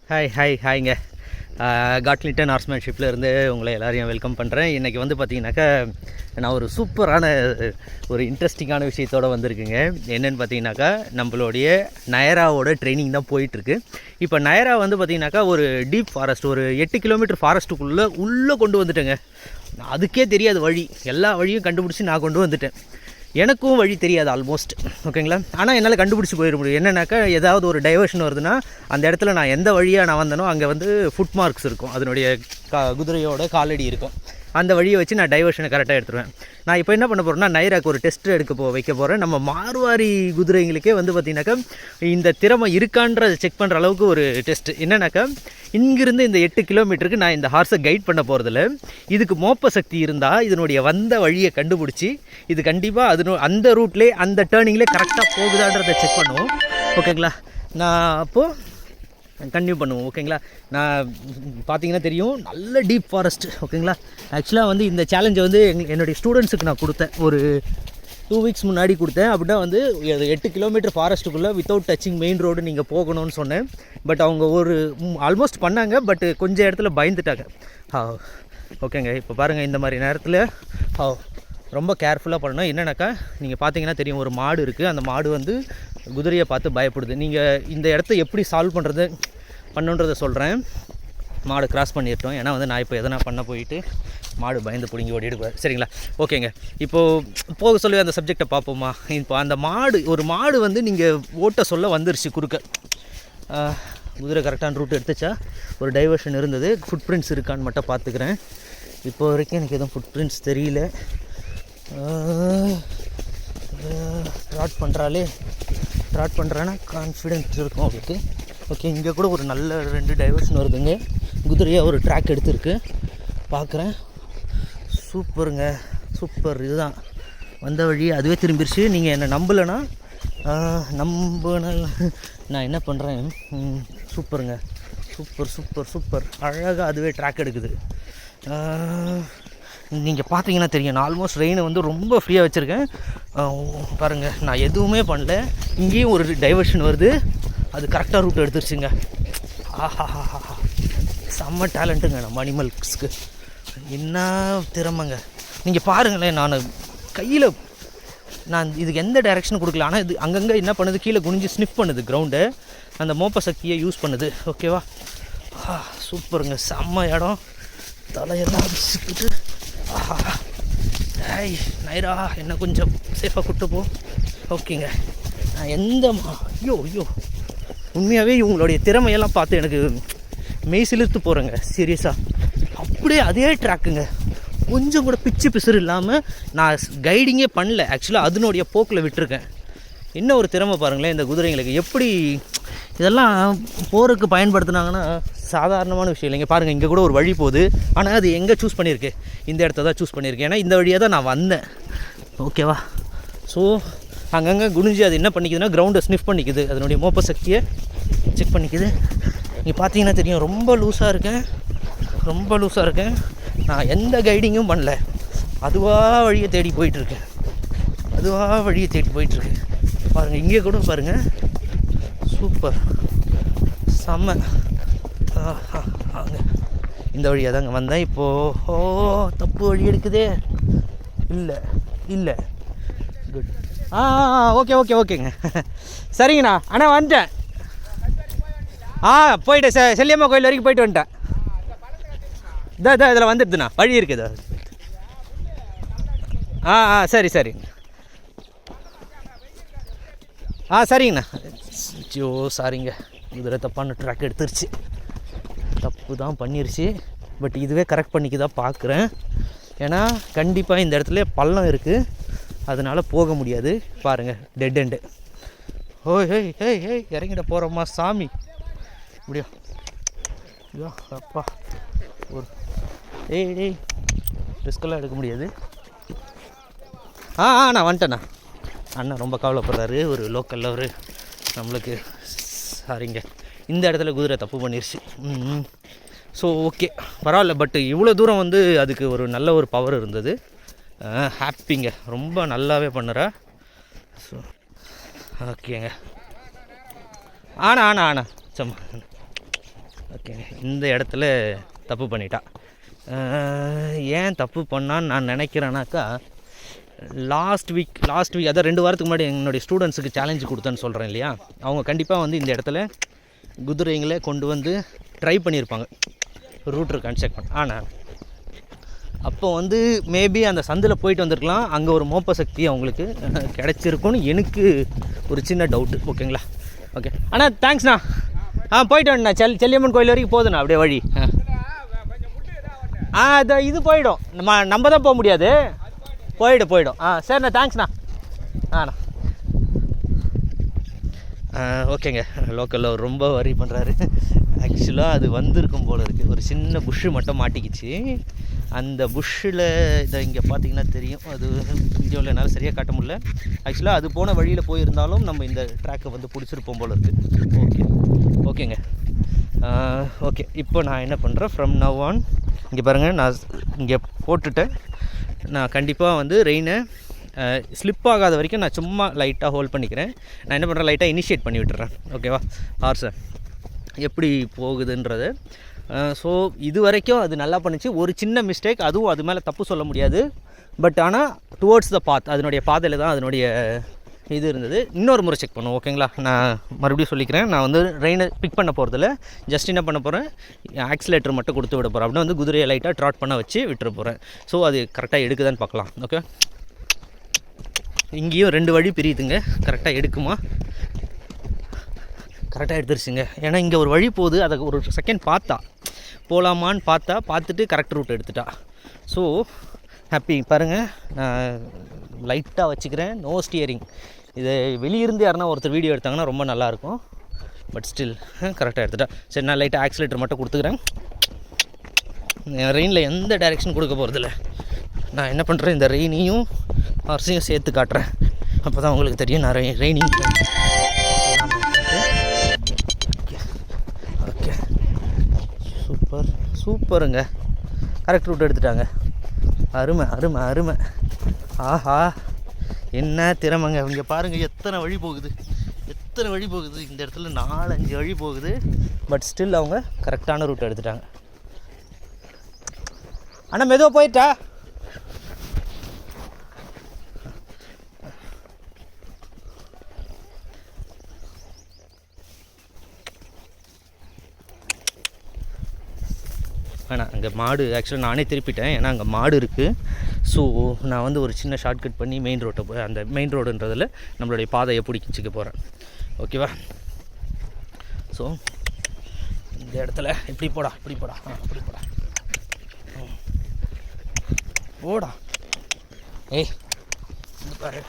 ஹாய்ங்க. காட்லிட்டன் ஹார்ஸ்மேன்ஷிப்பில் இருந்து உங்களை எல்லாரையும் வெல்கம் பண்ணுறேன். இன்றைக்கி வந்து பார்த்திங்கனாக்கா நான் ஒரு சூப்பரான ஒரு இன்ட்ரெஸ்டிங்கான விஷயத்தோடு வந்திருக்குங்க. என்னென்னு பார்த்தீங்கன்னாக்கா நம்மளுடைய நயராவோட ட்ரைனிங் தான் போயிட்டுருக்கு. இப்போ நயரா வந்து பார்த்திங்கனாக்கா ஒரு டீப் ஃபாரஸ்ட், ஒரு 8 கிலோமீட்டர் ஃபாரஸ்ட்டுக்குள்ளே கொண்டு வந்துட்டேங்க. அதுக்கே தெரியாது வழி, எல்லா வழியும் கண்டுபிடிச்சி நான் கொண்டு வந்துட்டேன். எனக்கும் வழி தெரியாது ஆல்மோஸ்ட், ஓகேங்களா. ஆனால் என்னால் கண்டுபிடிச்சி போயிட முடியும். என்னென்னாக்கா ஏதாவது ஒரு டைவர்ஷன் வருதுன்னா அந்த இடத்துல நான் எந்த வழியாக நான் வந்தனோ அங்கே வந்து ஃபுட் மார்க்ஸ் இருக்கும், அதனுடைய குதிரையோட காலடி இருக்கும். அந்த வழியை வச்சு நான் டைவர்ஷனை கரெக்டாக எடுத்துருவேன். நான் இப்போ என்ன பண்ண போகிறேன்னா நைராக்கு ஒரு டெஸ்ட் வைக்க போகிறேன். நம்ம மார்வாரி குதிரைங்களுக்கே வந்து பார்த்திங்கனாக்கா இந்த திறமை இருக்கான்றதை செக் பண்ணுற அளவுக்கு ஒரு டெஸ்ட். என்னன்னாக்கா இங்கிருந்து இந்த 8 கிலோமீட்டருக்கு நான் இந்த ஹார்ஸை கைட் பண்ண போகிறதில்ல. இதுக்கு மோப்ப சக்தி இருந்தால் இதனுடைய வந்த வழியை கண்டுபிடிச்சி இது கண்டிப்பாக அந்த ரூட்லேயே அந்த டேர்னிங்லேயே கரெக்டாக போகுதான்றதை செக் பண்ணுவோம், ஓகேங்களா. நான் அப்போது கன்டினியூ பண்ணுவோம், ஓகேங்களா. நான் பார்த்தீங்கன்னா தெரியும், நல்ல டீப் ஃபாரஸ்ட், ஓகேங்களா. ஆக்சுவலாக வந்து இந்த சேலஞ்சை வந்து என்னுடைய ஸ்டூடெண்ட்ஸுக்கு நான் கொடுத்தேன், ஒரு 2 வீக்ஸ் முன்னாடி கொடுத்தேன். அப்படின்னா வந்து 8 கிலோமீட்டர் ஃபாரஸ்ட்டுக்குள்ளே வித்தவுட் டச்சிங் மெயின் ரோடு நீங்கள் போகணும்னு சொன்னேன். பட் அவங்க ஒரு ஆல்மோஸ்ட் பண்ணாங்க, பட் கொஞ்சம் இடத்துல பயந்துட்டாங்க. ஓகேங்க. இப்போ பாருங்கள், இந்த மாதிரி நேரத்தில் ரொம்ப கேர்ஃபுல்லாக பண்ணணும். என்னென்னாக்கா நீங்கள் பார்த்தீங்கன்னா தெரியும், ஒரு மாடு இருக்குது. அந்த மாடு வந்து குதிரையை பார்த்து பயப்படுது. நீங்கள் இந்த இடத்த எப்படி சால்வ் பண்ணுன்றதை சொல்கிறேன். மாடு கிராஸ் பண்ணிட்டோம், ஏன்னா வந்து நான் இப்போ எதனா பண்ண போயிட்டு மாடு பயந்து பிடிங்கி ஓடிடுவார், சரிங்களா. ஓகேங்க. இப்போது போக சொல்லி அந்த சப்ஜெக்டை பார்ப்போமா. இப்போ அந்த ஒரு மாடு வந்து நீங்கள் ஓட்ட சொல்ல வந்துருச்சு குறுக்க. குதிரை கரெக்டான ரூட் எடுத்துச்சா, ஒரு டைவர்ஷன் இருந்தது, ஃபுட் பிரிண்ட்ஸ் இருக்கான்னு மட்டும் பார்த்துக்கிறேன். இப்போ வரைக்கும் எனக்கு எதுவும் ஃபுட் பிரிண்ட்ஸ் தெரியல. ட்ராட் பண்ணுறான்னா கான்ஃபிடென்ட் இருக்கும் அவருக்கு. ஓகே, இங்கே கூட ஒரு நல்ல 2 டைவர்ஷன் வருதுங்க. குதிரையாக ஒரு ட்ராக் எடுத்துருக்கு, பார்க்குறேன். சூப்பருங்க, சூப்பர். இதுதான் வந்த வழி, அதுவே திரும்பிடுச்சு. நீங்கள் என்னை நம்பலைன்னா நான் என்ன பண்ணுறேன். சூப்பருங்க, சூப்பர் அழகாக அதுவே ட்ராக் எடுக்குது. நீங்கள் பார்த்தீங்கன்னா தெரியும், நான் ஆல்மோஸ்ட் ரெயினை வந்து ரொம்ப ஃப்ரீயாக வச்சுருக்கேன். பாருங்கள், நான் எதுவுமே பண்ணல. இங்கேயும் ஒரு டைவர்ஷன் வருது, அது கரெக்டாக ரூட் எடுத்துருச்சுங்க. ஆஹாஹாஹா, செம்ம டேலண்ட்டுங்க நம்ம அனிமல்ஸ்க்கு. என்ன திறமைங்க. நீங்கள் பாருங்களேன், நான் இதுக்கு எந்த டைரெக்ஷன் கொடுக்கல. ஆனால் இது அங்கங்கே என்ன பண்ணுது, கீழே குனிஞ்சு ஸ்னிஃப் பண்ணுது கிரவுண்டு, அந்த மோப்ப சக்தியை யூஸ் பண்ணுது, ஓகேவா. சூப்பருங்க, செம்ம இடம். தலையெல்லாம் வச்சுக்கிட்டு நைரா என்ன கொஞ்சம் சேஃபாக கூப்பிட்டு போ, ஓகேங்க. நான் ஐயோ உண்மையாகவே இவங்களுடைய திறமையெல்லாம் பார்த்து எனக்கு மெய் சிலிர்த்து போகிறேங்க, சீரியஸாக. அப்படியே அதே ட்ராக்குங்க, கொஞ்சம் கூட பிசுறு இல்லாமல். நான் கைடிங்கே பண்ணல, ஆக்சுவலாக அதனுடைய போக்கில் விட்டுருக்கேன். இன்னும் ஒரு திறமை பாருங்களேன் இந்த குதிரைங்களுக்கு. எப்படி இதெல்லாம் போருக்கு பயன்படுத்தினாங்கன்னா சாதாரணமான விஷயம் இல்லைங்க. பாருங்கள், இங்கே கூட ஒரு வழி போகுது, ஆனால் அது எங்கே சூஸ் பண்ணியிருக்கு, இந்த இடத்த தான் சூஸ் பண்ணியிருக்கேன். ஏன்னா இந்த வழியாக தான் நான் வந்தேன், ஓகேவா. ஸோ அங்கங்கே குனிஞ்சு அது என்ன பண்ணிக்குதுன்னா கிரவுண்டை ஸ்னிஃப் பண்ணிக்குது, அதனுடைய மோப்ப சக்தியை செக் பண்ணிக்குது. நீங்கள் பார்த்தீங்கன்னா தெரியும், ரொம்ப லூஸாக இருக்கேன். நான் எந்த கைடிங்கும் பண்ணல, அதுவாக வழியை தேடி போயிட்டுருக்கேன். பாருங்கள், இங்கே கூட பாருங்கள், சூப்பர், செம்ம. வாங்க, இந்த வழியாக தாங்க வந்தேன். இப்போது தப்பு வழி எடுக்குதே. இல்லை குட். ஓகேங்க, சரிங்கண்ணா. அண்ணா வந்துட்டேன். போயிட்டேன், செல்லியம்மா கோயில் வரைக்கும் போயிட்டு வந்துட்டேன். இதில் வந்துடுதுண்ணா, வழி இருக்குது. சரி சரிங்கண்ணா. ஐயோ சாரிங்க, குதிரை தப்பான ட்ராக் எடுத்துருச்சு, தப்பு தான் பண்ணிருச்சு. பட் இதுவே கரெக்ட் பண்ணிக்க பார்க்குறேன். ஏன்னா கண்டிப்பாக இந்த இடத்துல பள்ளம் இருக்குது, அதனால் போக முடியாது. பாருங்கள், டெட் எண்டு. இறங்கிட போகிறோம்மா சாமி. இப்படியா, ஐயோ அப்பா, ஒரு ரிஸ்கெல்லாம் எடுக்க முடியாது. நான் வந்துட்டேண்ணா. அண்ணன் ரொம்ப கவலைப்படுறாரு, ஒரு லோக்கலில் ஒரு நம்மளுக்கு. சாரிங்க, இந்த இடத்துல குதிரை தப்பு பண்ணிருச்சு. ஸோ ஓகே, பரவாயில்ல. பட் இவ்வளோ தூரம் வந்து அதுக்கு ஒரு நல்ல ஒரு பவர் இருந்தது. ஹாப்பிங்க, ரொம்ப நல்லாவே பண்ணுறா. ஸோ ஓகேங்க. ஆனா சம்மா ஓகே, இந்த இடத்துல தப்பு பண்ணிட்டா. ஏன் தப்பு பண்ணான்னு நான் நினைக்கிறேன்னாக்கா, லாஸ்ட் வீக் அதான் 2 வாரத்துக்கு முன்னாடி என்னுடைய ஸ்டூடெண்ட்ஸுக்கு சேலஞ்சு கொடுத்தேன்னு சொல்கிறேன் இல்லையா, அவங்க கண்டிப்பாக வந்து இந்த இடத்துல குதிரைங்களை கொண்டு வந்து ட்ரை பண்ணியிருப்பாங்க ரூட்ரு கன்ஸ்ட்ரக்ட் பண்ண. ஆனால் அப்போ வந்து மேபி அந்த சந்தில் போயிட்டு வந்திருக்கலாம், அங்கே ஒரு மோப்ப சக்தி அவங்களுக்கு கிடச்சிருக்குன்னு எனக்கு ஒரு சின்ன டவுட்டு. ஓகேங்களா? ஓகே அண்ணா, தேங்க்ஸ்ண்ணா. போயிட்டு வரேண்ணா. செல்லியம்மன் கோயில் வரைக்கும் போதுண்ணா அப்படியே வழி. அது இது போயிடும், நம்ம தான் போக முடியாது, போயிடும். சரிண்ணா, தேங்க்ஸ்ண்ணா. ஓகேங்க. லோக்கலில் ரொம்ப வரி பண்ணுறாரு. ஆக்சுவலாக அது வந்திருக்கும் போல் இருக்குது, ஒரு சின்ன புஷ்ஷு மட்டும் மாட்டிக்கிச்சு. அந்த புஷ்ஷில் இதை இங்கே பார்த்தீங்கன்னா தெரியும், அது வீடியோவில் என்னால் சரியாக காட்ட முடியல. ஆக்சுவலாக அது போன வழியில் போயிருந்தாலும் நம்ம இந்த ட்ராக்கை வந்து பிடிச்சிருப்போம் போல் இருக்குது. ஓகேங்க. ஓகே, இப்போ நான் என்ன பண்ணுறேன், ஃப்ரம் நவ் ஆன் இங்கே பாருங்கள், நான் இங்கே போட்டுட்டேன். நான் கண்டிப்பாக வந்து ரெயினை ஸ்லிப் ஆகாத வரைக்கும் நான் சும்மா லைட்டாக ஹோல்ட் பண்ணிக்கிறேன். நான் என்ன பண்ணுறேன், லைட்டாக இனிஷியேட் பண்ணி விட்டுறேன். ஓகேவா? ஹார்ஸை எப்படி போகுதுன்றது. ஸோ இது வரைக்கும் அது நல்லா பண்ணிச்சு. ஒரு சின்ன மிஸ்டேக், அதுவும் அது மேலே தப்பு சொல்ல முடியாது. பட் ஆனால் டுவோர்ட்ஸ் த பாத், அதனுடைய பாதையில் தான் அதனுடைய இது இருந்தது. இன்னொரு முறை செக் பண்ணுவோம். ஓகேங்களா? நான் மறுபடியும் சொல்லிக்கிறேன், நான் வந்து ரெயினை பிக் பண்ண போகிறதில்ல, ஜஸ்ட் என்ன பண்ண போகிறேன், ஆக்சிலேட்டர் மட்டும் கொடுத்து விட போகிறேன். அப்படின்னா வந்து குதிரையை லைட்டாக ட்ராட் பண்ண வச்சு விட்டுற போகிறேன். ஸோ அது கரெக்டாக எடுக்குதான்னு பார்க்கலாம். ஓகே, இங்கேயும் 2 வழி பிரியுதுங்க. கரெக்டாக எடுக்குமா? கரெக்டாக எடுத்துருச்சுங்க. ஏன்னா இங்கே ஒரு வழி போகுது, அதை ஒரு செகண்ட் போகலாமான்னு பார்த்துட்டு கரெக்ட் ரூட் எடுத்துட்டா. So happy. பாருங்கள், நான் லைட்டாக வச்சுக்கிறேன், நோ ஸ்டியரிங். இதை வெளியிருந்து யாருன்னா ஒருத்தர் வீடியோ எடுத்தாங்கன்னா ரொம்ப நல்லாயிருக்கும். பட் ஸ்டில் கரெக்டாக எடுத்துட்டா. சரி, நான் லைட்டாக ஆக்சிலேட்டர் மட்டும் கொடுத்துக்கிறேன். ரெயினில் எந்த டைரெக்ஷன் கொடுக்க போகிறதில்ல. நான் என்ன பண்ணுறேன், இந்த ரெயினையும் ஹார்ஸையும் சேர்த்து காட்டுறேன். அப்போ தான் உங்களுக்கு தெரியும் நான் ரெயினிங். ஓகே, சூப்பருங்க. கரெக்ட் ரூட் எடுத்துட்டாங்க. அருமை. ஆஹா, என்ன திறமைங்க. இங்கே பாருங்கள், எத்தனை வழி போகுது. இந்த இடத்துல 4-5 வழி போகுது. பட் ஸ்டில் அவங்க கரெக்டான ரூட் எடுத்துட்டாங்க. ஆனால் மெதுவாக போயிட்டா. ஆனால் அங்கே மாடு, ஆக்சுவலாக நானே திருப்பிட்டேன், ஏன்னா அங்கே மாடு இருக்குது. ஸோ நான் வந்து ஒரு சின்ன ஷார்ட்கட் பண்ணி மெயின் ரோட்டை போய், அந்த மெயின் ரோடுன்றதில் நம்மளுடைய பாதையை பிடிச்சிக்க போகிறேன். ஓகேவா? ஸோ இந்த இடத்துல இப்படி போடா. போடா. ஏய், இது பாரு,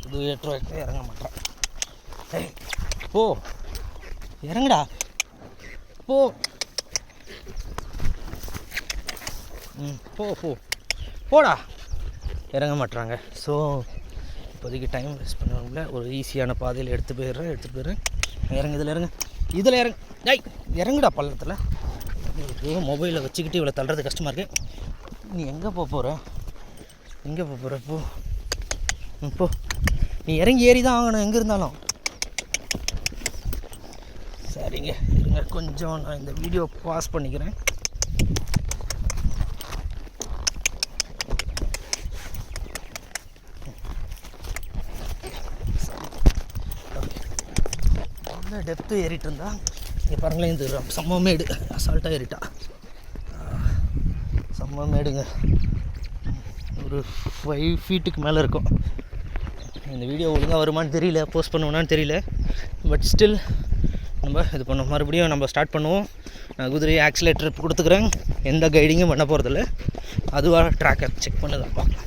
இது 8 ரூபாய்க்கு இறங்க மாட்டான். ஏய், போ, இறங்குடா, போ. போடா. இறங்க மாட்டுறாங்க. ஸோ இப்போதைக்கு டைம் வேஸ்ட் பண்ணுவாங்கள, ஒரு ஈஸியான பாதையில் எடுத்துகிட்டு போயிடுறேன். இதில் இறங்கு. இறங்குடா பள்ளத்தில். மொபைலை வச்சுக்கிட்டு இவ்வளோ தள்ளுறது கஷ்டமாக இருக்குது. நீ எங்கே போகிற? போ. நீ இறங்கி ஏறி தான் ஆகணும் எங்கே இருந்தாலும். சரிங்க, இருங்க கொஞ்சம் நான் இந்த வீடியோ பாஸ் பண்ணிக்கிறேன். டெப்த்து ஏறிட்டு இருந்தா இங்கே பாருங்களேன், இந்த செம்மமேடு அசால்ட்டாக ஏறிட்டா. செம்மமேடுங்க, ஒரு 5 ஃபீட்டுக்கு மேலே இருக்கும். இந்த வீடியோ ஒழுங்காக வருமானு தெரியல, போஸ்ட் பண்ணுவோன்னு தெரியல. பட் ஸ்டில் நம்ம இது பண்ணுவோம். மறுபடியும் நம்ம ஸ்டார்ட் பண்ணுவோம். நான் குதிரையை ஆக்சிலேட்டர் கொடுத்துக்கிறேன். எந்த கைடிங்கும் பண்ண போகிறதில்ல, அதுவாக ட்ராக்கை செக் பண்ணதான் பார்க்கலாம்.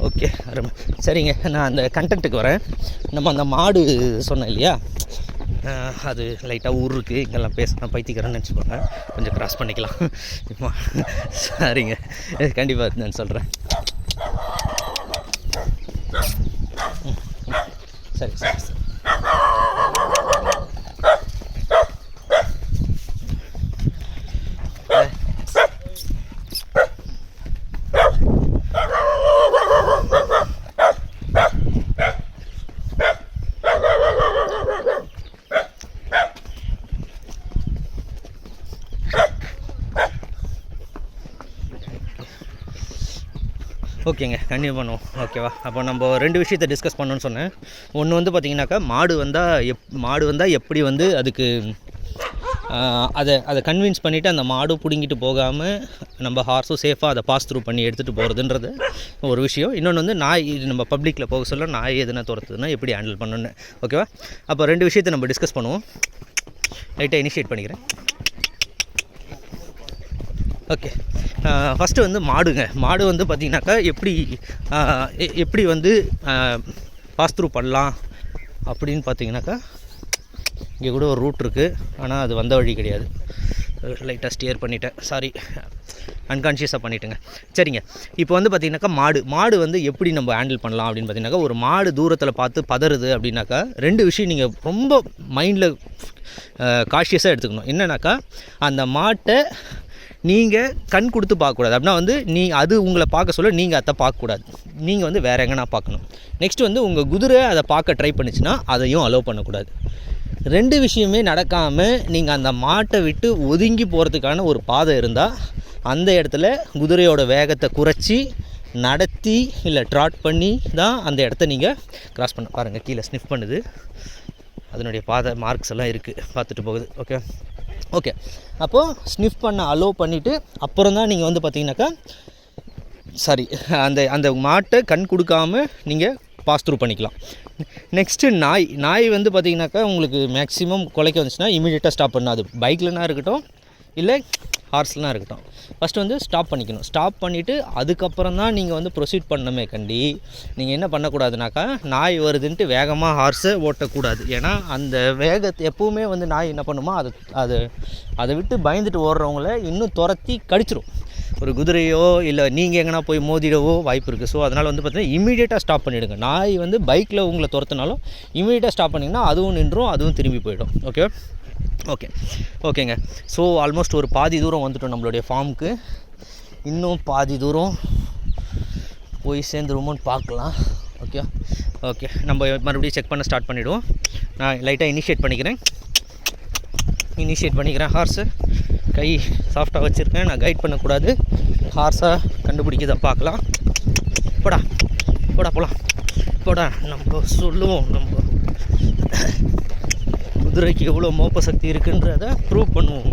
ஓகே, அருமை. சரிங்க, நான் அந்த கண்டென்ட்டுக்கு வரேன். நம்ம அந்த மாடு சொன்னேன் இல்லையா, அது லைட்டாக ஊர் இருக்குது, இங்கெல்லாம் பேசினா பைத்திக்கிறேன்னு நினச்சிப்பாங்க. கொஞ்சம் க்ராஸ் பண்ணிக்கலாம். சரிங்க, கண்டிப்பாக நான் சொல்கிறேன். சரி சரி சரி. ஓகேங்க, கண்டினியூ பண்ணுவோம். ஓகேவா? அப்போ நம்ம 2 விஷயத்தை டிஸ்கஸ் பண்ணணும்னு சொன்னேன். ஒன்று வந்து பார்த்திங்கனாக்கா மாடு வந்தால் எப்படி வந்து அதுக்கு அதை கன்வின்ஸ் பண்ணிவிட்டு அந்த மாடு பிடுங்கிட்டு போகாமல் நம்ம ஹார்ஸும் சேஃபாக அதை பாஸ் த்ரூ பண்ணி எடுத்துகிட்டு போகிறதுன்றது ஒரு விஷயம். இன்னொன்று வந்து நாய், இது நம்ம பப்ளிக்கில் போக சொல்ல நாய் எதுனா துரத்துதுன்னா எப்படி ஹேண்டில் பண்ணணுன்னு. ஓகேவா? அப்போ 2 விஷயத்தை நம்ம டிஸ்கஸ் பண்ணுவோம். லைட்டாக இனிஷியேட் பண்ணிக்கிறேன். ஓகே, ஃபஸ்ட்டு வந்து மாடு வந்து பார்த்திங்கனாக்கா எப்படி வந்து பாஸ் த்ரூ பண்ணலாம் அப்படின்னு பார்த்திங்கனாக்கா, இங்கே கூட ஒரு ரூட் இருக்குது, ஆனால் அது வந்த வழி கிடையாது. லைட்டாக ஸ்டியர் பண்ணிட்டேன், சாரி, அன்கான்ஷியஸாக பண்ணிட்டேங்க. சரிங்க, இப்போ வந்து பார்த்திங்கனாக்கா மாடு வந்து எப்படி நம்ம ஹேண்டில் பண்ணலாம் அப்படின்னு பார்த்திங்கனாக்கா, ஒரு மாடு தூரத்தில் பார்த்து பதறுது அப்படின்னாக்கா 2 விஷயம் நீங்கள் ரொம்ப மைண்டில் காஷியஸாக எடுத்துக்கணும். என்னன்னாக்கா, அந்த மாட்டை நீங்கள் கண் கொடுத்து பார்க்கக்கூடாது. அப்படின்னா வந்து அது உங்களை பார்க்க சொல்ல நீங்கள் அதை பார்க்கக்கூடாது. நீங்கள் வந்து வேறு எங்கன்னா பார்க்கணும். நெக்ஸ்ட்டு வந்து உங்கள் குதிரை அதை பார்க்க ட்ரை பண்ணிச்சுன்னா அதையும் அலோவ் பண்ணக்கூடாது. 2 விஷயமே நடக்காமல் நீங்கள் அந்த மாட்டை விட்டு ஒதுங்கி போகிறதுக்கான ஒரு பாதை இருந்தால் அந்த இடத்துல குதிரையோட வேகத்தை குறைச்சி நடத்தி இல்லை ட்ராட் பண்ணி தான் அந்த இடத்த நீங்கள் கிராஸ் பண்ண. பாருங்கள், கீழே ஸ்னிஃப் பண்ணுது, அதனுடைய பாதை மார்க்ஸ் எல்லாம் இருக்குது, பார்த்துட்டு போகுது. ஓகே, அப்போது ஸ்னிஃப் பண்ண அலோவ் பண்ணிவிட்டு அப்புறம் தான் நீங்கள் வந்து பார்த்தீங்கன்னாக்கா அந்த மாட்டை கண் கொடுக்காமல் நீங்கள் பாஸ் த்ரூ பண்ணிக்கலாம். நெக்ஸ்ட்டு நாய் வந்து பார்த்திங்கனாக்கா உங்களுக்கு மேக்ஸிமம் குலைக்க வந்துச்சுன்னா இமீடியட்டாக ஸ்டாப் பண்ணணும். அது பைக்லனா இருக்கட்டும் இல்லை ஹார்ஸ்லாம் இருக்கட்டும், ஃபஸ்ட்டு வந்து ஸ்டாப் பண்ணிக்கணும். ஸ்டாப் பண்ணிவிட்டு அதுக்கப்புறம் தான் நீங்கள் வந்து ப்ரொசீட் பண்ணணுமே கண்டி. நீங்கள் என்ன பண்ணக்கூடாதுனாக்கா, நாய் வருதுன்ட்டு வேகமாக ஹார்ஸை ஓட்டக்கூடாது. ஏன்னா அந்த வேகத்தை எப்போவுமே வந்து நாய் என்ன பண்ணுமோ அதை விட்டு பயந்துட்டு ஓடுறவங்கள இன்னும் துரத்தி கடிச்சிடும். ஒரு குதிரையோ இல்லை நீங்கள் எங்கன்னா போய் மோதிடவோ வாய்ப்பு இருக்குது. ஸோ அதனால் வந்து பார்த்தீங்கன்னா இமீடியட்டாக ஸ்டாப் பண்ணிவிடுங்க. நாய் வந்து பைக்கில் உங்களை துரத்துனாலும் இமீடியட்டாக ஸ்டாப் பண்ணிங்கன்னா அதுவும் நின்றும், அதுவும் திரும்பி போயிடும். ஓகேங்க. ஸோ ஆல்மோஸ்ட் ஒரு பாதி தூரம் வந்துட்டோம் நம்மளுடைய ஃபார்முக்கு. இன்னும் பாதி தூரம் போய் சேர்ந்துருமோன்னு பார்க்கலாம். ஓகே, நம்ம மறுபடியும் செக் பண்ண ஸ்டார்ட் பண்ணிவிடுவோம். நான் லைட்டாக இனிஷியேட் பண்ணிக்கிறேன். ஹார்ஸு கை சாஃப்டாக வச்சுருக்கேன். நான் கைட் பண்ணக்கூடாது. ஹார்ஸாக கண்டுபிடிக்கிறத பார்க்கலாம். போடா நம்ம சொல்லுவோம். நம்ம குதிரைக்கு எவ்வளோ மோப்ப சக்தி இருக்குன்றதை ப்ரூவ் பண்ணுவோம்.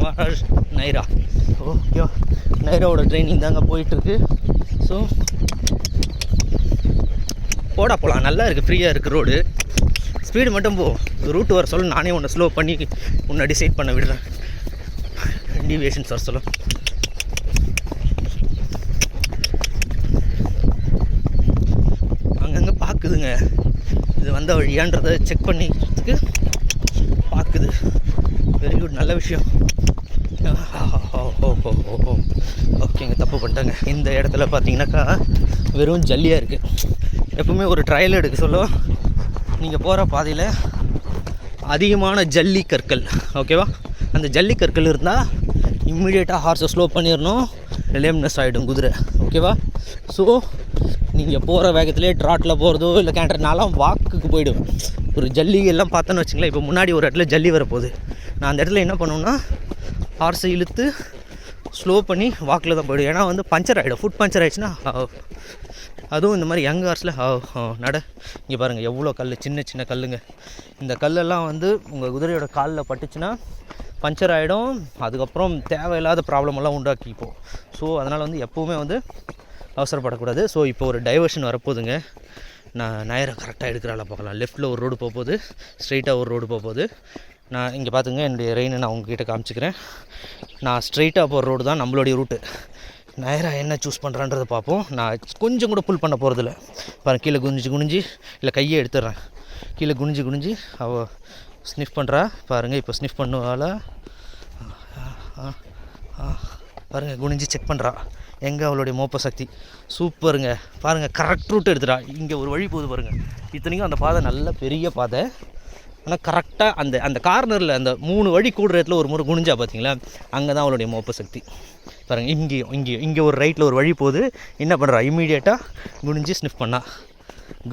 நைராவோட ட்ரைனிங் தாங்க போயிட்டுருக்கு. ஸோ போகலாம், நல்லா இருக்குது, ஃப்ரீயாக இருக்குது ரோடு. ஸ்பீடு மட்டும் ரூட் வர சொல்ல நானே உன்னை ஸ்லோ பண்ணி உன்னை டிசைட் பண்ண விடுறேன். டீவியேஷன்ஸ் வர சொல்ல அங்கங்கே பார்க்குதுங்க. இது வந்த வழியான்றதை செக் பண்ணிக்கிறதுக்கு பார்க்குது. வெரி குட், நல்ல விஷயம். ஓகேங்க, தப்பு பண்ணிட்டாங்க. இந்த இடத்துல பார்த்தீங்கன்னாக்கா வெறும் ஜல்லியாக இருக்குது. எப்பவுமே ஒரு ட்ரையல் எடுக்க சொல்ல நீங்கள் போகிற பாதையில் அதிகமான ஜல்லி கற்கள், ஓகேவா? அந்த ஜல்லி கற்கள் இருந்தால் இம்மிடியேட்டாக ஹார்ஸை ஸ்லோ பண்ணிடணும், லேம்னஸ் ஆகிடும் குதிரை, ஓகேவா? ஸோ நீங்கள் போகிற வேகத்திலே ட்ராட்டில் போகிறதோ இல்லை கேண்டர்னாலும் வாக்குக்கு போயிடுவேன். ஒரு ஜல்லி எல்லாம் பார்த்தோன்னு வச்சுங்களேன். இப்போ முன்னாடி ஒரு இடத்துல ஜல்லி வரப்போகுது. நான் அந்த இடத்துல என்ன பண்ணுவேன்னா ஹார்ஸை இழுத்து ஸ்லோ பண்ணி வாக்கில் தான் போய்டும். ஏன்னா வந்து பஞ்சர் ஆகிடும். ஃபுட் பஞ்சர் ஆகிடுச்சுன்னா அதுவும் இந்த மாதிரி யங் ஹார்ஸில் நட. இங்கே பாருங்கள் எவ்வளோ கல், சின்ன கல்லுங்க. இந்த கல்லெல்லாம் வந்து உங்கள் குதிரையோட காலில் பட்டுச்சுன்னா பஞ்சர் ஆகிடும். அதுக்கப்புறம் தேவையில்லாத ப்ராப்ளமெல்லாம் உண்டாக்கிப்போம். ஸோ அதனால் வந்து எப்போவுமே வந்து அவசரப்படக்கூடாது. ஸோ இப்போ ஒரு டைவர்ஷன் வரப்போகுதுங்க. நான் நயரை கரெக்டாக எடுக்கிறால பார்க்கலாம். லெஃப்ட்டில் ஒரு ரோடு போகுது, ஸ்ட்ரெயிட்டாக ஒரு ரோடு போகுது. நான் இங்கே பார்த்துங்க, என்னுடைய ரெயினை நான் உங்ககிட்ட காமிச்சிக்கிறேன். நான் ஸ்ட்ரெயிட்டாக போகிற ரோடு தான் நம்மளுடைய ரூட்டு. நயரா என்ன சூஸ் பண்ணுறான்றதை பார்ப்போம். நான் கொஞ்சம் கூட புல் பண்ண போகிறதில்ல. பாருங்கள், கீழே குனிஞ்சு இல்லை கையை எடுத்துடுறேன். கீழே குனிஞ்சு அவள் ஸ்னிஃப் பண்ணுறா பாருங்கள். இப்போ ஸ்னிஃப் பண்ணுவாளா? பாருங்கள் குனிஞ்சு செக் பண்ணுறா எங்கே அவளுடைய மோப்ப சக்தி. சூப்பருங்க. பாருங்கள் கரெக்ட் ரூட் எடுத்துடா. இங்கே ஒரு வழி போகுது பாருங்கள். இத்தனைக்கும் அந்த பாதை நல்ல பெரிய பாதை, ஆனால் கரெக்டாக அந்த அந்த கார்னரில் அந்த 3 வழி கூடுற இடத்துல ஒரு முறை குனிஞ்சா பார்த்தீங்களா, அங்கே தான் அவளுடைய மோப்ப சக்தி. பாருங்கள் இங்கே ஒரு ரைட்டில் ஒரு வழி போகுது. என்ன பண்ணுறா, இம்மீடியட்டாக குனிஞ்சு ஸ்னிஃப் பண்ணா.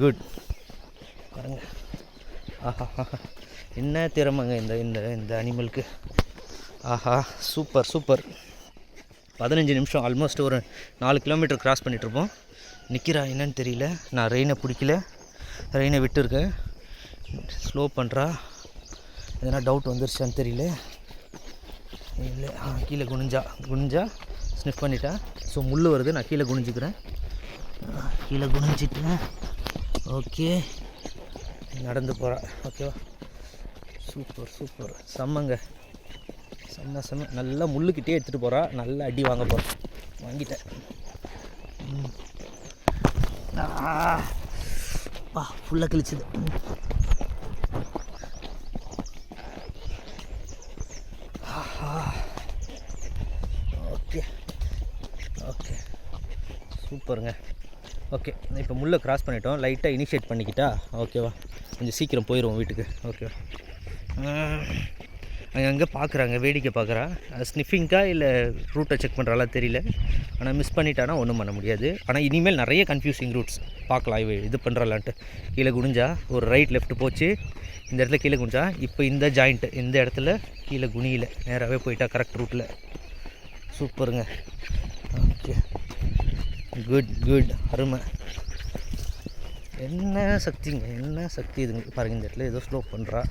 குட். பாருங்கள், ஆஹா என்ன திறமைங்க இந்த இந்த இந்த அனிமலுக்கு. ஆஹா சூப்பர் சூப்பர். 15 நிமிஷம் ஆல்மோஸ்ட் ஒரு 4 கிலோமீட்டர் கிராஸ் பண்ணிகிட்ருப்போம். நிற்கிறா என்னன்னு தெரியல. நான் ரெயினை பிடிக்கல, ரெயினை விட்டுருக்கேன். ஸ்லோ பண்ணுறா. எதனா டவுட் வந்துருச்சான்னு தெரியல. இல்லை, கீழே குனிஞ்சா ஸ்னிஃப் பண்ணிட்டேன். ஸோ முள் வருது, நான் கீழே குனிஞ்சிக்கிறேன். கீழே குனிஞ்சிட்டேன். ஓகே, நடந்து போகிறா. ஓகேவா, சூப்பர் சூப்பர். செம்மங்க, செம்ம. நல்லா முள்ளுக்கிட்டே எடுத்துகிட்டு போகிறா. நல்லா அடி வாங்க போகிறேன். வாங்கிட்டேன். ஃபுல்லாக கிழிச்சுது. ஓகே ஓகே சூப்பருங்க. ஓகே, இப்போ முள்ளை கிராஸ் பண்ணிட்டோம். லைட்டாக இனிஷியேட் பண்ணிக்கிட்டா ஓகேவா, கொஞ்சம் சீக்கிரம் போயிடுவோம் வீட்டுக்கு. ஓகேவா, அங்கே பார்க்குறாங்க, வேடிக்கை பார்க்குறா. ஸ்னிஃபிங்க்கா இல்லை ரூட்டை செக் பண்ணுறாளா தெரியல. ஆனால் மிஸ் பண்ணிட்டானா ஒன்றும் பண்ண முடியாது. ஆனால் இனிமேல் நிறைய கன்ஃபியூசிங் ரூட்ஸ் பார்க்கலாம். இது பண்ணுறாளான்ட்டு. கீழே குனிஞ்சா ஒரு ரைட் லெஃப்ட் போச்சு, இந்த இடத்துல கீழே குனிஞ்சா. இப்போ இந்த ஜாயிண்ட்டு இந்த இடத்துல கீழே குனியில் நேராகவே போயிட்டா கரெக்ட் ரூட்டில். சூப்பருங்க. ஓகே, குட் அருமை. என்ன சக்திங்க, என்ன சக்தி இதுங்க. பாருங்கள், இந்த இடத்துல ஏதோ ஸ்லோ பண்ணுறா.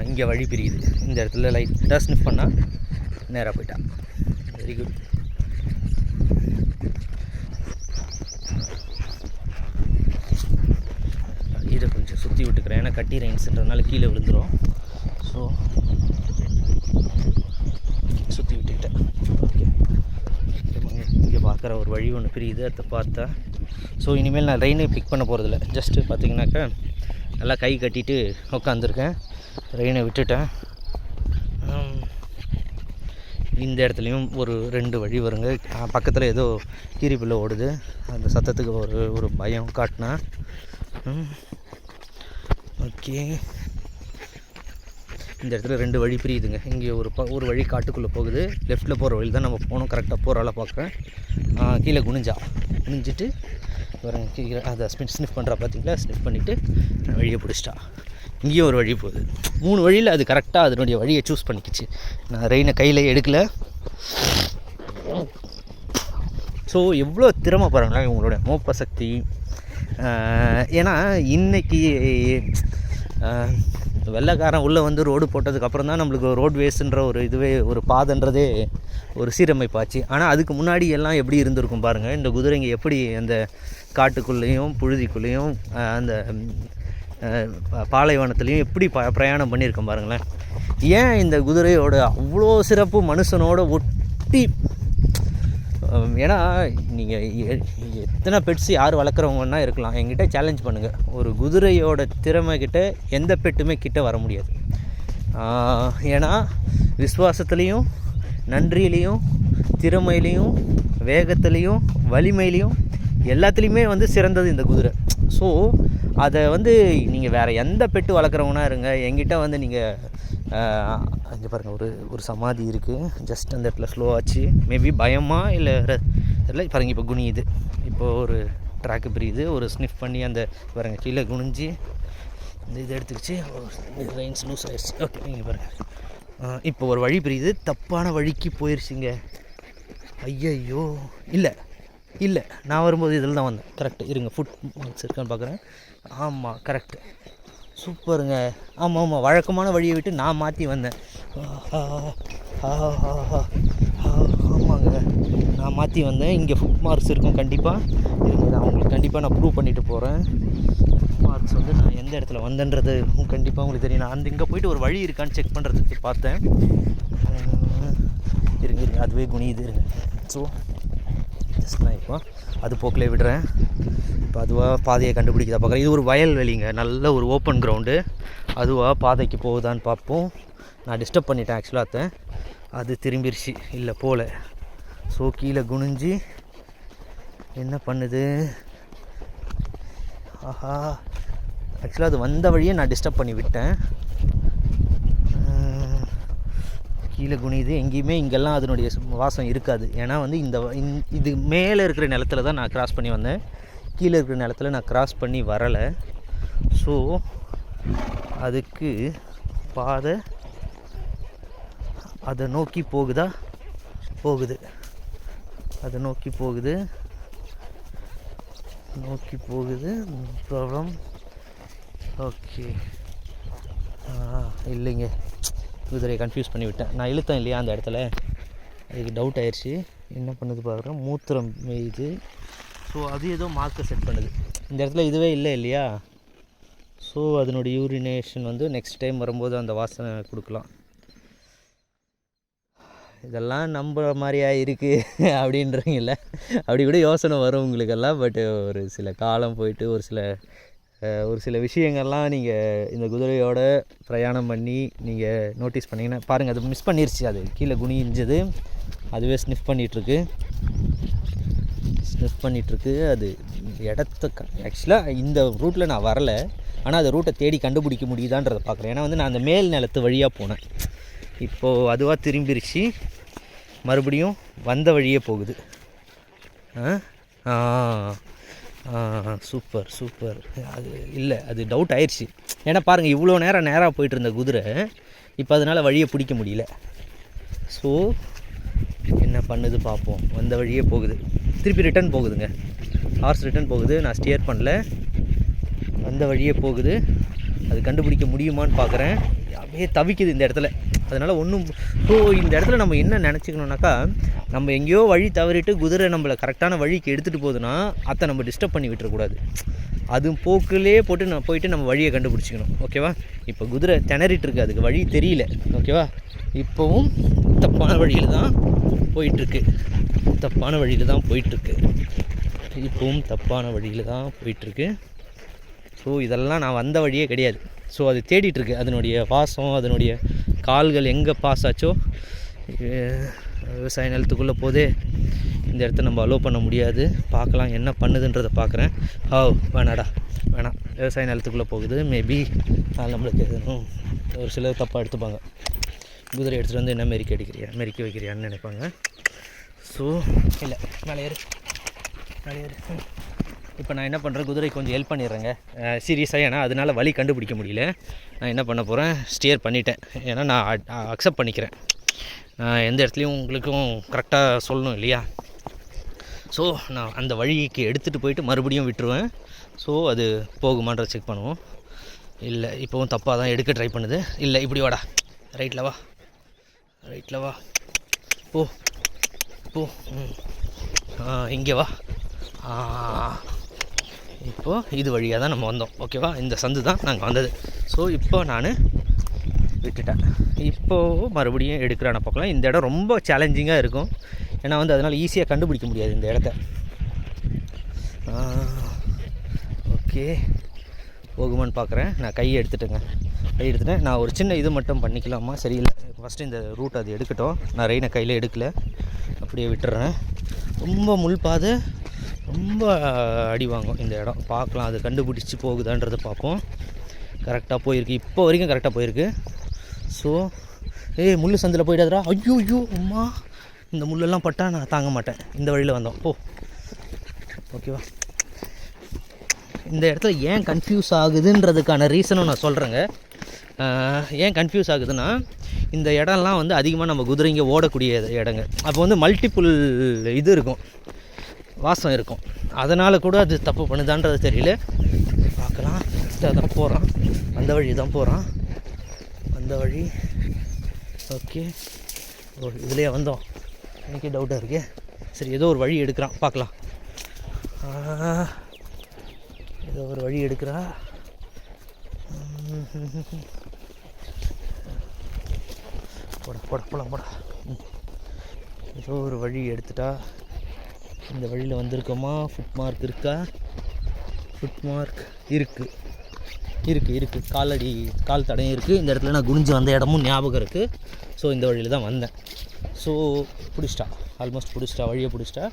இங்கே வழி பிரியுது. இந்த இடத்துல லைட்டாக ஸ்னிஃப் பண்ணால் நேராக போயிட்டா. Very good. இதை கொஞ்சம் சுற்றி விட்டுக்கிறேன், ஏன்னா கட்டி ரைன்ஸுன்றதுனால கீழே விழுந்துடும். ஸோ சுற்றி விட்டுக்கிட்டேன். ஓகே, இங்கே பார்க்குற ஒரு வழி ஒன்று பிரியுது, அதை பார்த்தா. ஸோ இனிமேல் நான் ரெயினை பிக் பண்ண போகிறதில்ல. ஜஸ்ட்டு பார்த்தீங்கன்னாக்கா நல்லா கை கட்டிட்டு உட்காந்துருக்கேன். ரெயினை விட்டுட்டேன். இந்த இடத்துலையும் ஒரு 2 வழி வருங்க. பக்கத்தில் ஏதோ கீரிப்புள்ள ஓடுது. அந்த சத்தத்துக்கு ஒரு பயம் காட்டினா. ஓகே, இந்த இடத்துல 2 வழி பிரியுதுங்க. இங்கே ஒரு வழி காட்டுக்குள்ளே போகுது. லெஃப்ட்டில் போகிற வழி தான் நம்ம போகணும். கரெக்டாக போகிறால பார்க்குறேன். கீழே குனிஞ்சிட்டு பாருங்க, கீழே அதை ஸ்னிஃப் பண்ணுறா பார்த்தீங்களா. ஸ்னிஃப் பண்ணிவிட்டு வழியை பிடிச்சிட்டா. இங்கேயும் ஒரு வழி போகுது. 3 வழியில் அது கரெக்டாக அதனுடைய வழியை சூஸ் பண்ணிக்கிச்சு. நான் ரெயினை கையில் எடுக்கலை. ஸோ எவ்வளோ திறமை பாருங்களேன் இவங்களோட மோப்ப சக்தி. ஏன்னா இன்றைக்கி வெள்ளைக்காரன் உள்ளே வந்து ரோடு போட்டதுக்கப்புறம் தான் நம்மளுக்கு ரோட்வேஸுன்ற ஒரு பாதைன்றதே ஒரு சீரமைப்பாச்சு. ஆனால் அதுக்கு முன்னாடி எல்லாம் எப்படி இருந்திருக்கும் பாருங்கள். இந்த குதிரைங்க எப்படி அந்த காட்டுக்குள்ளேயும் புழுதிக்குள்ளேயும் அந்த பாலைவனத்துலேயும் எப்படி பிரயாணம் பண்ணியிருக்கோம் பாருங்களேன். ஏன் இந்த குதிரையோட அவ்வளோ சிறப்பு மனுஷனோட ஒட்டி. ஏன்னா நீங்கள் எத்தனை பெட்ஸ் யார் வளர்க்குறவங்கன்னா இருக்கலாம், என்கிட்ட சேலஞ்ச் பண்ணுங்கள். ஒரு குதிரையோட திறமைக்கிட்ட எந்த பெட்டுமே கிட்ட வர முடியாது. ஏன்னா விசுவாசத்துலேயும் நன்றியிலையும் திறமையிலையும் வேகத்துலேயும் வலிமையிலையும் எல்லாத்துலேயுமே வந்து சிறந்தது இந்த குதிரை. ஸோ அதை வந்து நீங்கள் வேறு எந்த பெட்டு வளர்க்குறவங்கன்னா இருங்க, என்கிட்ட வந்து நீங்கள் அங்கே பாருங்கள் ஒரு சமாதி இருக்குது. ஜஸ்ட் அந்த இடத்துல ஸ்லோ ஆச்சு. மேபி பயமாக இல்லை பாருங்கள். இப்போ குனியுது. இப்போது ஒரு ட்ராக்கு பிரியுது. ஒரு ஸ்னிஃப் பண்ணி அந்த பாருங்கள் கீழே குனிஞ்சு இந்த இதை எடுத்துக்கிச்சு. ரெயின்ஸ் லூஸ் ஆகிடுச்சு. ஓகே, நீங்கள் பாருங்கள். இப்போ ஒரு வழி பிரியுது. தப்பான வழிக்கு போயிடுச்சுங்க. ஐயையோ, இல்லை நான் வரும்போது இதில் தான் வந்தேன். கரெக்டு, இருங்க ஃபுட் மார்க்ஸ் இருக்கான்னு பார்க்குறேன். ஆமாம், கரெக்டு, சூப்பருங்க. ஆமாம், வழக்கமான வழியை விட்டு நான் மாற்றி வந்தேன். ஆமாங்க, நான் மாற்றி வந்தேன். இங்கே ஃபுட் மார்க்ஸ் இருக்கும் கண்டிப்பாக. நான் உங்களுக்கு கண்டிப்பாக நான் ப்ரூவ் பண்ணிவிட்டு போகிறேன். ஃபுட் மார்க்ஸ் வந்து நான் எந்த இடத்துல வந்தேன்றது கண்டிப்பாக உங்களுக்கு தெரியும். நான் இங்கே போய்ட்டு ஒரு வழி இருக்கான்னு செக் பண்ணுறதுக்கு பார்த்தேன். இருங்க அதுவே குனியுது. இருங்க. ஸோ ஜஸ்ட் நான் இப்போ அது போக்கிலே விடுறேன். இப்போ அதுவாக பாதையை கண்டுபிடிக்கிறத பார்க்குறேன். இது ஒரு வயல்வெளிங்க, நல்ல ஒரு ஓப்பன் கிரவுண்டு. அதுவாக பாதைக்கு போகுதான்னு பார்ப்போம். நான் டிஸ்டர்ப் பண்ணிட்டேன் ஆக்சுவலாக. அது திரும்பிடுச்சு, இல்லை போகல. ஸோ கீழே குனிஞ்சு என்ன பண்ணுது? ஆஹா, ஆக்சுவலாக அது வந்த வழியே நான் டிஸ்டர்ப் பண்ணி விட்டேன். கீழே குனியுது. எங்கேயுமே இங்கெல்லாம் அதனுடைய வாசம் இருக்காது. ஏன்னா வந்து இது மேலே இருக்கிற நிலத்தில் தான் நான் கிராஸ் பண்ணி வந்தேன். கீழே இருக்கிற நிலத்தில் நான் கிராஸ் பண்ணி வரலை. ஸோ அதுக்கு பாதை அதை நோக்கி போகுதா? போகுது. அதை நோக்கி போகுது. ப்ராப்ளம். ஓகே, இல்லைங்க, குதிரையை கன்ஃபியூஸ் பண்ணி விட்டேன். நான் இழுத்தேன் இல்லையா அந்த இடத்துல, அதுக்கு டவுட் ஆயிடுச்சு. என்ன பண்ணுது பார்க்குறேன், மூத்திரம் இது. ஸோ அது ஏதோ மார்க்கை செட் பண்ணுது. இந்த இடத்துல இதுவே இல்லை இல்லையா? ஸோ அதனுடைய யூரினேஷன் வந்து நெக்ஸ்ட் டைம் வரும்போது அந்த வாசனை கொடுக்கலாம். இதெல்லாம் நம்புகிற மாதிரியா இருக்குது அப்படின்றீங்கல்ல, அப்படி கூட யோசனை வரும் உங்களுக்கெல்லாம். பட் ஒரு சில காலம் போயிட்டு ஒரு சில விஷயங்கள்லாம் நீங்கள் இந்த குதிரையோட பிரயாணம் பண்ணி நீங்கள் நோட்டீஸ் பண்ணிங்கன்னா பாருங்கள். அது மிஸ் பண்ணிருச்சு. அது கீழே குனிஞ்சது அதுவே ஸ்னிஃப் பண்ணிகிட்ருக்கு. அது இடத்த ஆக்சுவலாக இந்த ரூட்டில் நான் வரலை, ஆனால் அந்த ரூட்டை தேடி கண்டுபிடிக்க முடியுதான்றதை பார்க்குறேன். ஏன்னா வந்து நான் அந்த மேல் நிலத்து வழியாக போனேன். இப்போது அதுவாக திரும்பிருச்சு, மறுபடியும் வந்த வழியே போகுது. சூப்பர். அது இல்லை, அது டவுட் ஆயிடுச்சு. ஏன்னா பாருங்கள், இவ்வளோ நேராக போயிட்டு இருந்த குதிரை இப்போ அதனால் வழியை பிடிக்க முடியல. ஸோ என்ன பண்ணுது பார்ப்போம். வந்த வழியே போகுது, திருப்பி ரிட்டன் போகுதுங்க. ஹார்ஸ் ரிட்டன் போகுது. நான் ஸ்டியர் பண்ணல, வந்த வழியே போகுது. அது கண்டுபிடிக்க முடியுமான்னு பார்க்குறேன். அப்படியே தவிக்குது இந்த இடத்துல. அதனால் ஒன்றும். ஸோ இந்த இடத்துல நம்ம என்ன நினச்சிக்கணுன்னாக்கா, நம்ம எங்கேயோ வழி தவறிட்டு குதிரை நம்மளை கரெக்டான வழிக்கு எடுத்துகிட்டு போகுதுன்னா அதை நம்ம டிஸ்டர்ப் பண்ணி விட்டுறக்கூடாது. அது போக்குலே போயிட்டு நம்ம வழியை கண்டுபிடிச்சிக்கணும். ஓகேவா? இப்போ குதிரை திணறிட்டுருக்கு, அதுக்கு வழி தெரியல. ஓகேவா? இப்போவும் தப்பான வழியில் தான் போயிட்டுருக்கு. இப்போவும் தப்பான வழியில் தான் போயிட்டுருக்கு. ஸோ இதெல்லாம் நான் வந்த வழியே கிடையாது. ஸோ அது தேடிட்டுருக்கு. அதனுடைய வாசம், அதனுடைய கால்கள் எங்கே பாஸ் ஆச்சோ. விவசாய நிலத்துக்குள்ளே போதே இந்த இடத்த நம்ம அலோவ் பண்ண முடியாது. பார்க்கலாம் என்ன பண்ணுதுன்றதை பார்க்குறேன். வேணாம், விவசாய நிலத்துக்குள்ளே போகுது. மேபி நம்மளுக்கு எதுவும் ஒரு சிலர் தப்பாக எடுத்துப்பாங்க. குதிரை எடுத்துகிட்டு வந்து என்ன மெரிக்க வைக்கிறியான்னு நினைப்பாங்க. ஸோ இல்லை, மேலே ஏறு. இப்போ நான் என்ன பண்ணுறேன், குதிரை கொஞ்சம் ஹெல்ப் பண்ணிடுறேங்க சீரியஸாக. ஏன்னா அதனால் வழி கண்டுபிடிக்க முடியல. நான் என்ன பண்ண போகிறேன், ஸ்டியர் பண்ணிட்டேன். ஏன்னா நான் அக்செப்ட் பண்ணிக்கிறேன். நான் எந்த இடத்துலையும் உங்களுக்கும் கரெக்டாக சொல்லணும் இல்லையா? ஸோ நான் அந்த வழிக்கு எடுத்துகிட்டு போயிட்டு மறுபடியும் விட்டுருவேன். ஸோ அது போகுமான்ற செக் பண்ணுவோம். இல்லை, இப்போவும் தப்பாக தான் எடுக்க ட்ரை பண்ணுது. இல்லை, இப்படி வாடா, ரைட்டில் வா, போ. இங்கே வா. இப்போது இது வழியாக தான் நம்ம வந்தோம். ஓகேவா? இந்த சந்து தான் நாங்கள் வந்தது. ஸோ இப்போ நான் விட்டுட்டேன். இப்போது மறுபடியும் எடுக்கிறான பார்க்கலாம். இந்த இடம் ரொம்ப சேலஞ்சிங்காக இருக்கும். ஏன்னா வந்து அதனால் ஈஸியாக கண்டுபிடிக்க முடியாது இந்த இடத்த. ஓகே, போகுமான்னு பார்க்குறேன். நான் கையை எடுத்துட்டேன். நான் ஒரு சின்ன இது மட்டும் பண்ணிக்கலாமா? சரியில்லை, ஃபஸ்ட்டு இந்த ரூட் அது எடுக்கட்டும். நான் ரெயினை கையில் எடுக்கலை, அப்படியே விட்டுறேன். ரொம்ப முள் பாதை, ரொம்ப அடி வாங்கும் இந்த இடம். பார்க்கலாம் அது கண்டுபிடிச்சி போகுதான்றதை பார்ப்போம். கரெக்டாக போயிருக்கு, இப்போ வரைக்கும் கரெக்டாக போயிருக்கு. ஸோ முள் சந்தில் போயிடாதரா. ஐயோ அம்மா, இந்த முள்ளெல்லாம் பட்டால் நான் தாங்க மாட்டேன். இந்த வழியில் வந்தோம். ஓகேவா? இந்த இடத்துல ஏன் கன்ஃபியூஸ் ஆகுதுன்றதுக்கான ரீசனும் நான் சொல்கிறேங்க. ஏன் கன்ஃபியூஸ் ஆகுதுன்னா, இந்த இடம்லாம் வந்து அதிகமாக நம்ம குதிரைங்க ஓடக்கூடிய இடங்க. அப்போ வந்து மல்டிப்புள் இது இருக்கும், வாசம் இருக்கும். அதனால் கூட அது தப்பு பண்ணுதான்றது தெரியல. பார்க்கலாம். தான் போகிறான், அந்த வழி தான் போகிறான். அந்த வழி. ஓகே, இதுலேயே வந்தோம். எனக்கே டவுட்டாக இருக்கே. சரி, ஏதோ ஒரு வழி எடுக்கிறான், பார்க்கலாம். ஏதோ ஒரு வழி எடுக்கிறா. போடா. ஏதோ ஒரு வழி எடுத்துட்டா. இந்த வழியில் வந்திருக்கோமா? ஃபுட் மார்க் இருக்கா? ஃபுட் மார்க் இருக்குது கால் தடையும் இருக்குது. இந்த இடத்துல நான் குனிஞ்சு வந்த இடமும் ஞாபகம் இருக்குது. ஸோ இந்த வழியில் தான் வந்தேன். ஸோ ஆல்மோஸ்ட் வழியை பிடிச்சிட்டா.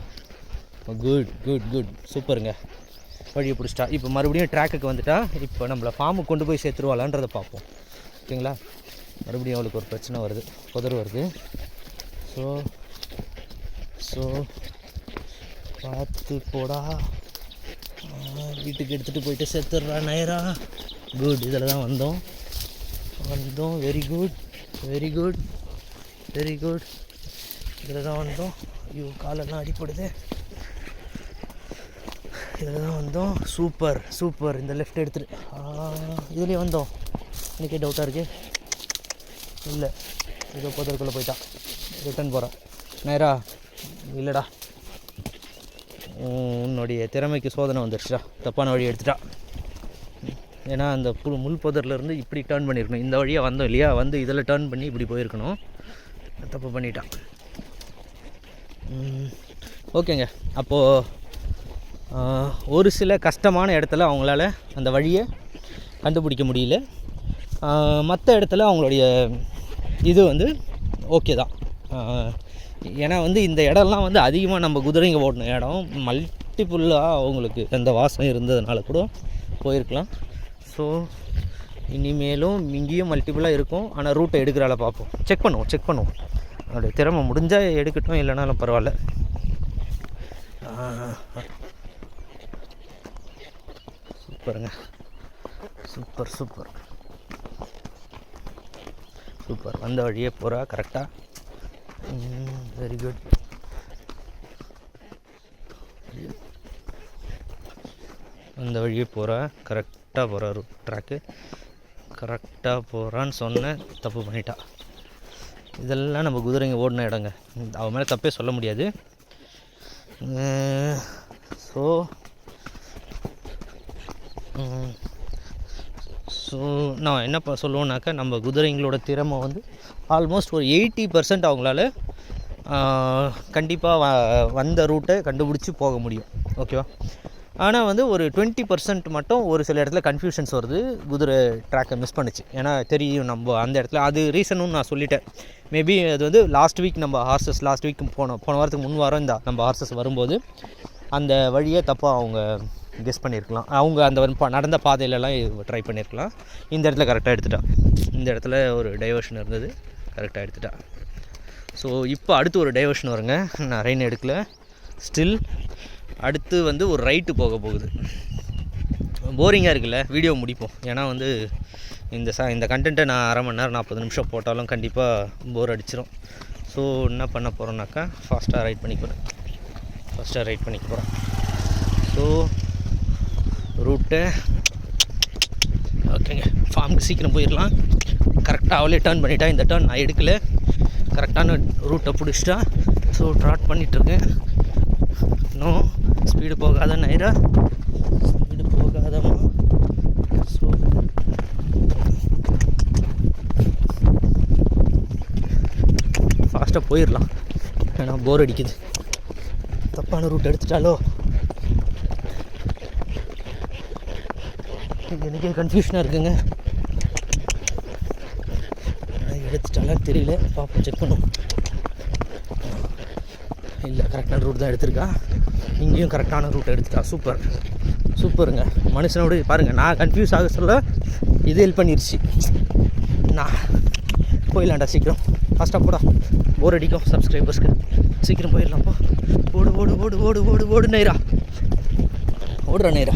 குட் சூப்பருங்க, வழியை பிடிச்சிட்டா. இப்போ மறுபடியும் ட்ராக்குக்கு வந்துட்டா. இப்போ நம்மளை ஃபார்முக்கு கொண்டு போய் சேர்த்துருவாளான்றதை பார்ப்போம். ஓகேங்களா? மறுபடியும் அவளுக்கு ஒரு பிரச்சனை வருது, புதர் வருது. ஸோ பார்த்து போடா, வீட்டுக்கு எடுத்துகிட்டு போயிட்டு சேர்த்துட்றா நயரா. குட், இதில் தான் வந்தோம். வெரி குட் இதில் தான் வந்தோம். ஐயோ, காலெல்லாம் அடிப்படுது. இதில் தான் வந்தோம். சூப்பர். இந்த லெஃப்ட் எடுத்துகிட்டு இதுலேயே வந்தோம். இன்றைக்கே டவுட்டாக இருக்கு. இல்லை, ஏதோ புதருக்குள்ளே போயிட்டா. ரிட்டன் போகிறேன் நேரா. இல்லைடா, உன்னுடைய திறமைக்கு சோதனை வந்துடுச்சுடா. தப்பான வழி எடுத்துட்டா. ஏன்னா அந்த முள் புதர்லேருந்து இப்படி டேர்ன் பண்ணியிருக்கணும். இந்த வழியாக வந்தோம் இல்லையா, வந்து இதில் டேர்ன் பண்ணி இப்படி போயிருக்கணும். தப்பு பண்ணிட்டான். ஓகேங்க. அப்போது ஒரு சில கஷ்டமான இடத்துல அவங்களால அந்த வழியை கண்டுபிடிக்க முடியல. மற்ற இடத்துல அவங்களுடைய இது வந்து ஓகே தான். ஏன்னா வந்து இந்த இடம்லாம் வந்து அதிகமாக நம்ம குதிரைங்க ஓடின இடம், மல்டிப்புல்லாக அவங்களுக்கு அந்த வாசம் இருந்ததுனால கூட போயிருக்கலாம். ஸோ இனிமேலும் இங்கேயும் மல்டிப்புளாக இருக்கும். ஆனால் ரூட்டை எடுக்கிறால பார்ப்போம், செக் பண்ணுவோம். அதோடைய திறமை முடிஞ்சால் எடுக்கட்டும், இல்லைனாலும் பரவாயில்ல. சூப்பருங்க, சூப்பர். வந்த வழியே போகிறா கரெக்டாக. Very good. அந்த வழியே போகிறா கரெக்டாக போகிறா. ட்ராக்கு கரெக்டாக போகிறான்னு சொன்னேன், தப்பு பண்ணிட்டா. இதெல்லாம் நம்ம குதிரைங்க ஓடின இடங்க, அவன் மேலே தப்பே சொல்ல முடியாது. ஸோ நான் என்ன சொல்லுவேன்னாக்கா, நம்ம குதிரைங்களோட திறமை வந்து ஆல்மோஸ்ட் ஒரு 80% அவங்களால கண்டிப்பாக வந்த ரூட்டை கண்டுபிடிச்சி போக முடியும். ஓகேவா? ஆனால் வந்து ஒரு 20% மட்டும் ஒரு சில இடத்துல கன்ஃபியூஷன்ஸ் வருது. குதிரை ட்ராக்கை மிஸ் பண்ணிச்சு. ஏன்னா தெரியும் நம்ம அந்த இடத்துல, அது ரீசனும் நான் சொல்லிட்டேன். மேபி அது வந்து லாஸ்ட் வீக் போன வாரத்துக்கு முன் வாரம் நம்ம ஹார்சஸ் வரும்போது அந்த வழியை தப்பாக அவங்க கெஸ் பண்ணியிருக்கலாம். அவங்க அந்த நடந்த பாதையிலலாம் ட்ரை பண்ணியிருக்கலாம். இந்த இடத்துல கரெக்டாக எடுத்துட்டா. இந்த இடத்துல ஒரு டைவர்ஷன் இருந்தது, கரெக்டாக எடுத்துட்டா. ஸோ இப்போ அடுத்து ஒரு டைவர்ஷன் வருங்க. நான் ரெயின் எடுக்கல. ஸ்டில் அடுத்து வந்து ஒரு ரைட்டு போகுது. போரிங்காக இருக்குல்ல, வீடியோ முடிப்போம். ஏன்னா வந்து இந்த கண்டென்ட்டை நான் அரை மணி நேரம் 40 நிமிஷம் போட்டாலும் கண்டிப்பாக போர் அடிச்சிடும். ஸோ என்ன பண்ண போகிறோன்னாக்கா, ஃபாஸ்ட்டாக ரைட் பண்ணிக்க போகிறேன். ஸோ ரூட்டை ஓகேங்க, ஃபார்முக்கு சீக்கிரம் போயிடலாம். கரெக்டாக அவளே டேர்ன் பண்ணிட்டா. இந்த டேர்ன் நான் எடுக்கலை, கரெக்டான ரூட்டை பிடிச்சிட்டா. ஸோ ட்ராட் பண்ணிகிட்ருக்கேன். இன்னும் ஸ்பீடு போகாத நைரா, ஸ்பீடு போகாதம்மா. ஸோ ஃபாஸ்ட்டாக போயிடலாம், ஏன்னா போர் அடிக்குது. தப்பான ரூட் எடுத்துட்டாலோ, எனக்கே கன்ஃபியூஷனாக இருக்குங்க. எடுத்துட்டாலும் தெரியல, பார்ப்போம், செக் பண்ணுவோம். இல்லை, கரெக்டான ரூட் தான் எடுத்திருக்கா. இங்கேயும் கரெக்டான ரூட் எடுத்துட்டா. சூப்பருங்க. மனுஷனோட பாருங்கள், நான் கன்ஃபியூஸ் ஆக சொல்ல இது ஹெல்ப் பண்ணிடுச்சு. நான் போயிடலாம்டா சீக்கிரம், ஃபாஸ்ட்டாக போடா, போர் அடிக்கும் சப்ஸ்கிரைபர்ஸ்க்கு. சீக்கிரம் போயிடலாம்ப்பா. ஓடு நேரா, ஓடுறா நேரா.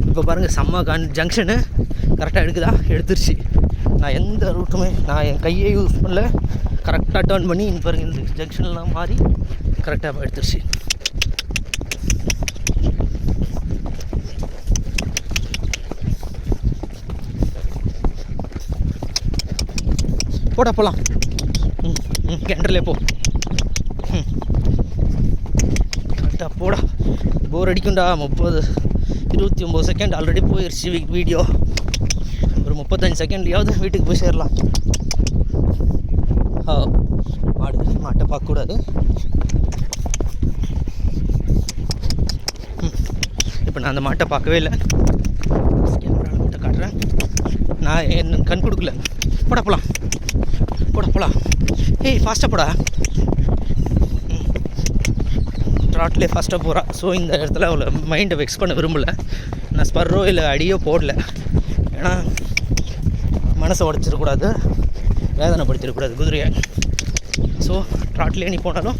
இப்போ பாருங்கள், செம்ம ஜங்ஷனு கரெக்டாக எடுத்துருச்சு. நான் எந்த ரூட்டுமே நான் என் கையை யூஸ் பண்ணல, கரெக்டாக டேர்ன் பண்ணி பாருங்கள், இந்த ஜங்ஷன்லாம் மாறி கரெக்டாக எடுத்துருச்சு. போடா போகலாம். கேண்டர்லே போ. கரெக்டாக போடா, போர் அடிக்கும்டா. 29 செகண்ட் ஆல்ரெடி போயிடுச்சு வீடியோ. ஒரு 35 செகண்ட்லையாவது வீட்டுக்கு போய் சேரலாம். மாட்டை பார்க்கக்கூடாது. இப்போ நான் அந்த மாட்டை பார்க்கவே இல்லை. கேமராவில் மட்டும் காட்டுறேன். நான் என்ன கண் கொடுக்கல. போடா போகலாம். ஏய் ஃபாஸ்ட்டாக போடா. ட்ராட்லே ஃபாஸ்ட்டாக போகிறா. ஸோ இந்த இடத்துல அவளை மைண்டை வெக்ஸ் பண்ண விரும்பலை. நான் ஸ்பர்ரோ இல்லை அடியோ போடல. ஏன்னா மனசை உடச்சிடக்கூடாது, வேதனைப்படுத்திடக்கூடாது குதிரையை. ஸோ ட்ராட்லேயே நீ போனாலும்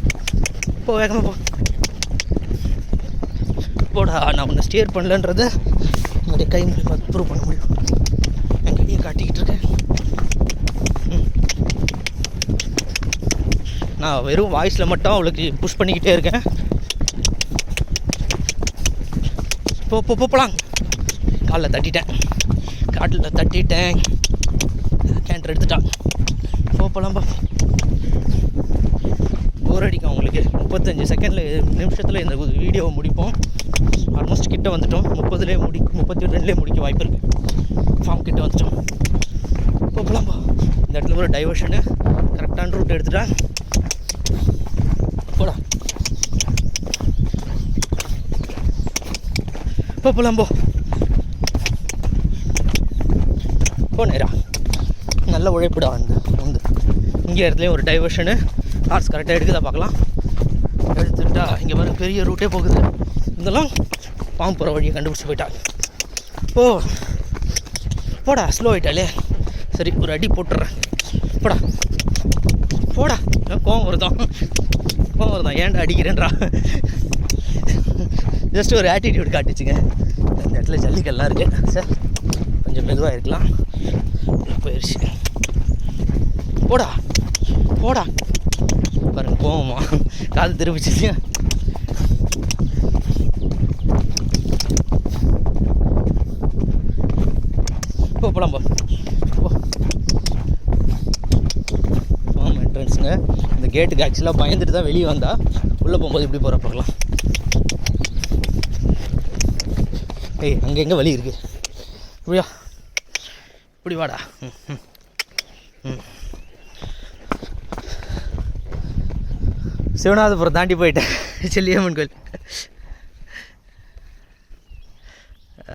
போ, வேகமாக போடா. நான் ஒன்று ஸ்டியர் பண்ணலன்றதை என்னுடைய கை மூலியமாக ப்ரூவ் பண்ண முடியும். என் கையை காட்டிக்கிட்டு இருக்கேன். நான் வெறும் வாய்ஸில் மட்டும் அவளுக்கு புஷ் பண்ணிக்கிட்டே இருக்கேன். போகலாம். காலில் தட்டிட்டேன், காட்டில் தட்டிட்டேன். கேண்டர் எடுத்துட்டான். போகலாம்பா. போர் அடிக்கும் அவங்களுக்கு. 35 செகண்டில் நிமிஷத்தில் இந்த வீடியோவை முடிப்போம். ஆல்மோஸ்ட் கிட்ட வந்துட்டோம். 32 முடிக்க வாய்ப்பு இருக்குது. ஃபார்ம் கிட்ட வந்துட்டோம். போகலாம்பா. இந்த இடத்துல ஒரு டைவர்ஷனு கரெக்டான ரூட் எடுத்துட்டா. போடா போகலாம். போ நேரா. நல்ல உழைப்பிடா. வந்து இங்கே இடத்துலையும் ஒரு டைவர்ஷனு ஹார்ஸ் கரெக்டாக எடுக்குதா பார்க்கலாம். எடுத்துட்டா. இங்கே பாருங்க பெரிய ரூட்டே போகுது. இதெல்லாம் பாம்பு போகிற வழியை கண்டுபிடிச்சி போயிட்டா. போடா. ஸ்லோ ஆகிட்டாலே. சரி ஒரு அடி போட்டுடுறேன். போடா. கோவம் வருதான். ஏன்டா அடிக்கிறேன்றா. ஜஸ்ட் ஒரு ஆட்டிடியூட் காட்டுச்சுங்க. இந்த இடத்துல ஜல்லிக்கல்லாம் இருக்குது. சார் கொஞ்சம் மெதுவாக இருக்கலாம். போயிடுச்சு. போடா பாருங்க. போவோமா கால் திரும்பிச்சு. போகலாம். என்ட்ரன்ஸுங்க. இந்த கேட்டுக்கு ஆக்சுவலாக பயந்துட்டு தான் வெளியே வந்தால் உள்ளே போகும்போது இப்படி போகிற பார்க்கலாம். ஏய் அங்கே வழி இருக்குது. இப்படி வாடா. சிவநாதபுரம் தாண்டி போயிட்டேன். செல்லியம்மன் கோயில்